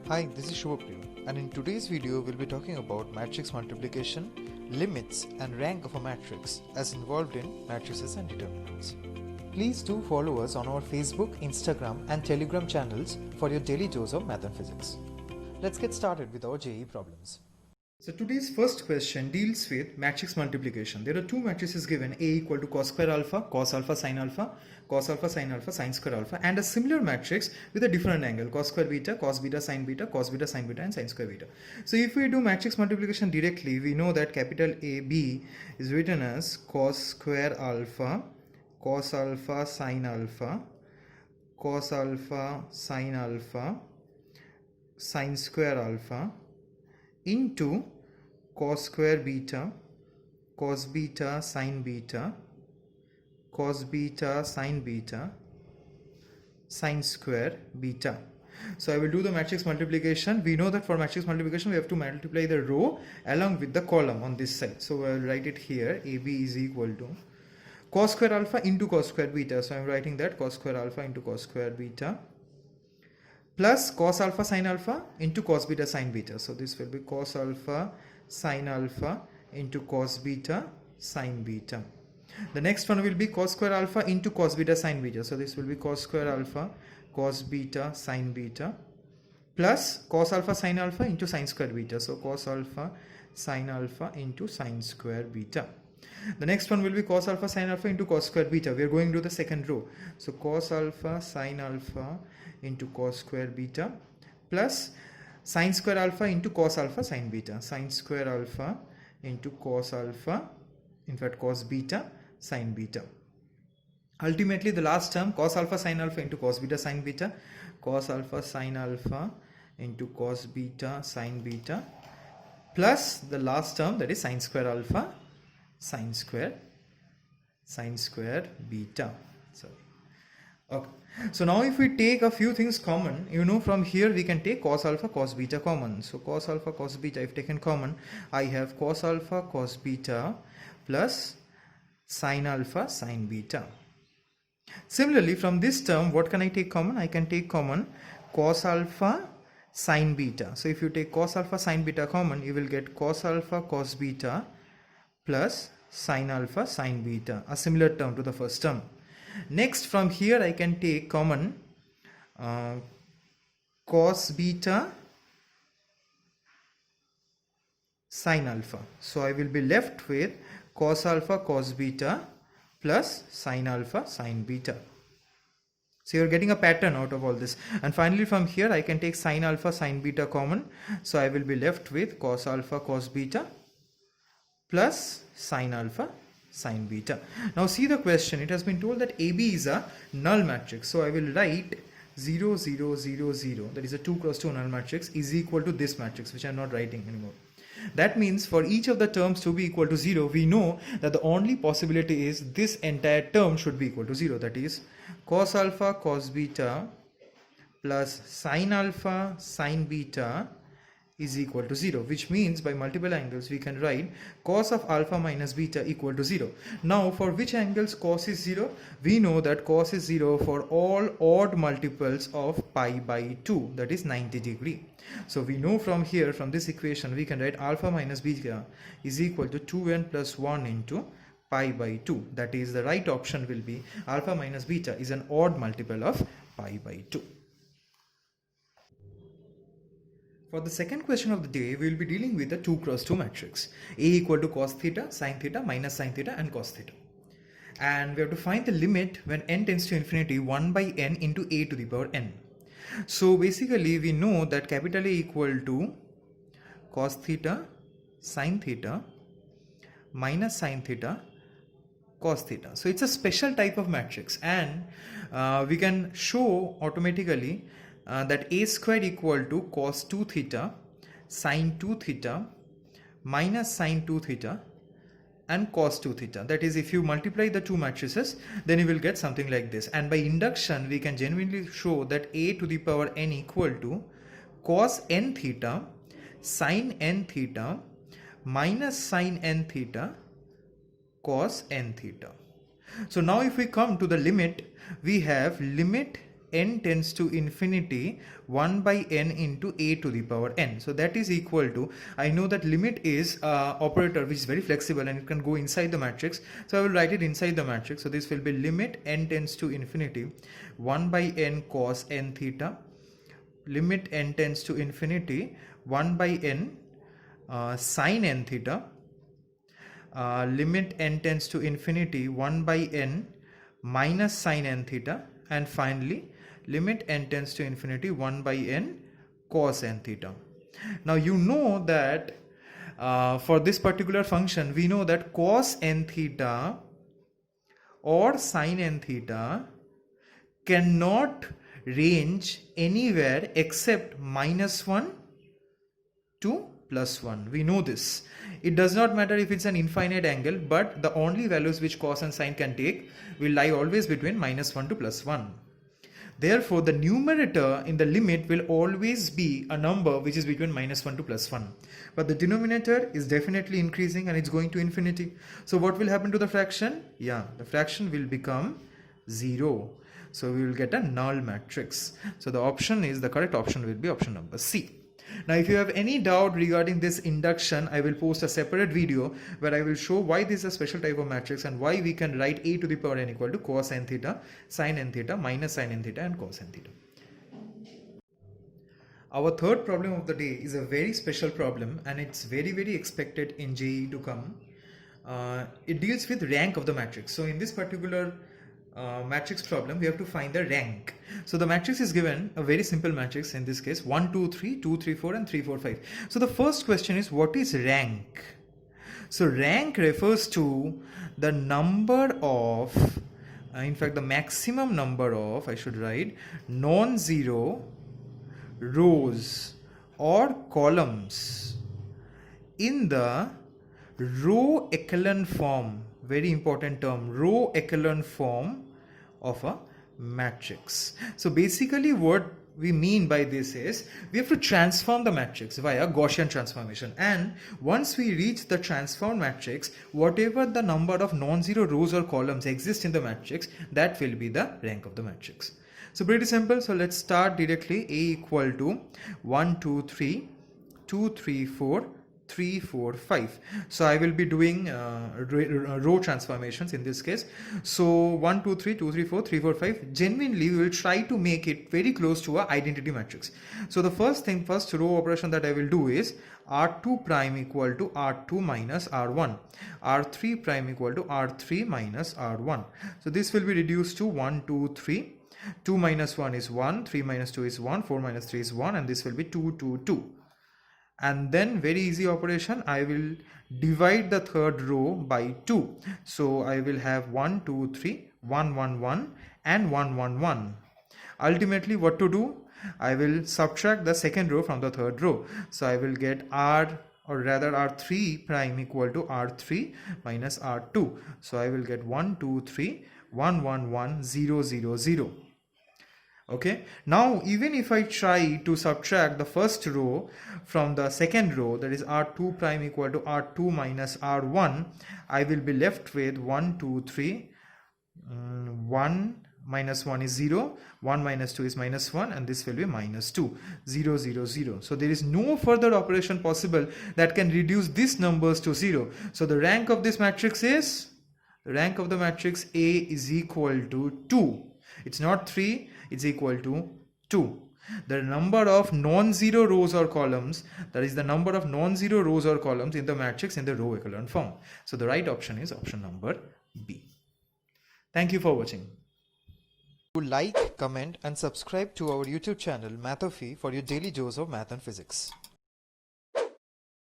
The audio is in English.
Hi, this is Shubhapriya, and in today's video we'll be talking about matrix multiplication, limits and rank of a matrix as involved in matrices and determinants. Please do follow us on our Facebook, Instagram and Telegram channels for your daily dose of math and physics. Let's get started with our JEE problems. So today's first question deals with matrix multiplication. There are two matrices given, A equal to cos square alpha, cos alpha, sin alpha, sin square alpha, and a similar matrix with a different angle, cos square beta, cos beta, sin beta, and sin square beta. So if we do matrix multiplication directly, we know that capital AB is written as cos square alpha, cos alpha, sin alpha, cos alpha, sin alpha, sin square alpha, into cos square beta, cos beta, sin beta, cos beta, sin beta, sin square beta. So I will do the matrix multiplication. We know that for matrix multiplication we have to multiply the row along with the column on this side. So I will write it here. AB is equal to cos square alpha into cos square beta. So I am writing that cos square alpha into cos square beta, plus cos alpha sin alpha into cos beta sin beta. So this will be cos alpha sin alpha into cos beta sin beta. The next one will be cos square alpha into cos beta sin beta. So this will be cos square alpha cos beta sin beta, plus cos alpha sin alpha into sin square beta. So cos alpha sin alpha into sin square beta. The next one will be cos alpha sin alpha into cos square beta. We are going to the second row. So cos alpha sin alpha into cos square beta, plus sin square alpha into cos alpha sin beta, sin square alpha into cos alpha, in fact cos beta sin beta. Ultimately the last term, cos alpha sin alpha into cos beta sin beta, cos alpha sin alpha into cos beta sin beta, plus the last term, that is sin square alpha sin square beta. Sorry. Okay. So now if we take a few things common, from here we can take cos alpha cos beta common. So cos alpha cos beta, if taken common, I have cos alpha cos beta plus sin alpha sin beta. Similarly, from this term, what can I take common? I can take common cos alpha sin beta. So if you take cos alpha sin beta common, you will get cos alpha cos beta plus sin alpha sin beta, a similar term to the first term. Next, from here I can take common cos beta sin alpha. So I will be left with cos alpha cos beta plus sin alpha sin beta. So you are getting a pattern out of all this. And finally from here I can take sin alpha sin beta common. So I will be left with cos alpha cos beta plus sin alpha sin beta. Now see the question. It has been told that AB is a null matrix. So I will write 0 0 0 0, that is a 2 cross 2 null matrix, is equal to this matrix, which I am not writing anymore. That means for each of the terms to be equal to 0, we know that the only possibility is this entire term should be equal to 0. That is cos alpha cos beta plus sin alpha sin beta is equal to 0, which means by multiple angles we can write cos of alpha minus beta equal to 0. Now for which angles cos is 0? We know that cos is 0 for all odd multiples of pi by 2, that is 90 degree. So we know from here, from this equation, we can write alpha minus beta is equal to 2n plus 1 into pi by 2. That is, the right option will be alpha minus beta is an odd multiple of pi by 2. For the second question of the day, we will be dealing with a 2 cross 2 matrix. A equal to cos theta, sin theta, minus sin theta and cos theta. And we have to find the limit when n tends to infinity 1 by n into a to the power n. So basically we know that capital A equal to cos theta, sin theta, minus sin theta, cos theta. So it's a special type of matrix, and we can show automatically that a square equal to cos 2 theta sin 2 theta minus sin 2 theta and cos 2 theta. That is, if you multiply the two matrices, then you will get something like this. And by induction we can genuinely show that a to the power n equal to cos n theta sin n theta minus sin n theta cos n theta. So now if we come to the limit, we have limit n tends to infinity 1 by n into a to the power n. So that is equal to, I know that limit is operator which is very flexible and it can go inside the matrix. So I will write it inside the matrix. So this will be limit n tends to infinity 1 by n cos n theta, limit n tends to infinity 1 by n sin n theta, limit n tends to infinity 1 by n minus sin n theta, and finally limit n tends to infinity 1 by n cos n theta. Now you know that for this particular function we know that cos n theta or sin n theta cannot range anywhere except -1 to +1. We know this. It does not matter if it's an infinite angle, but the only values which cos and sin can take will lie always between -1 to +1. Therefore, the numerator in the limit will always be a number which is between -1 to +1. But the denominator is definitely increasing and it's going to infinity. So what will happen to the fraction? Yeah, the fraction will become 0. So we will get a null matrix. So the correct option will be option number C. Now if you have any doubt regarding this induction, I will post a separate video where I will show why this is a special type of matrix and why we can write a to the power n equal to cos n theta, sin n theta, minus sin n theta and cos n theta. Our third problem of the day is a very special problem and it's very expected in JEE to come. It deals with rank of the matrix. So in this particular matrix problem, we have to find the rank. So the matrix is given a very simple matrix, in this case 1 2 3 2 3 4 and 3 4 5. So the first question is, what is rank? So rank refers to the number of in fact the maximum number of, I should write, non-zero rows or columns in the row echelon form. Very important term, row echelon form of a matrix. So basically what we mean by this is we have to transform the matrix via Gaussian transformation, and once we reach the transformed matrix, whatever the number of non-zero rows or columns exist in the matrix, that will be the rank of the matrix. So pretty simple. So let's start directly. A equal to 1 2 3 2 3 4 3 4 5. So I will be doing row transformations in this case. So 1 2 3 2 3 4 3 4 5, genuinely we will try to make it very close to a identity matrix. So the first row operation that I will do is R2 prime equal to R2 minus R1, R3 prime equal to R3 minus R1. So this will be reduced to 1 2 3, 2 minus 1 is 1, 3 minus 2 is 1, 4 minus 3 is 1, and this will be 2 2 2. And then very easy operation, I will divide the third row by 2. So I will have 1 2 3, 1 1 1 and 1 1 1. Ultimately what to do? I will subtract the second row from the third row. So I will get R3 prime equal to R3 minus R2. So I will get 1 2 3, 1 1 1 0 0 0. Okay, now even if I try to subtract the first row from the second row, that is R2 prime equal to R2 minus R1, I will be left with 1 2 3, 1 minus 1 is 0, 1 minus 2 is minus 1, and this will be minus 2, 0 0 0. So there is no further operation possible that can reduce these numbers to 0. So the rank of this matrix is, the rank of the matrix A is equal to 2. It's not 3, it's equal to 2. The number of non-zero rows or columns, that is the number of non-zero rows or columns in the matrix in the row echelon form. So the right option is option number B. Thank you for watching. To like, comment and subscribe to our YouTube channel Mathophy for your daily dose of math and physics.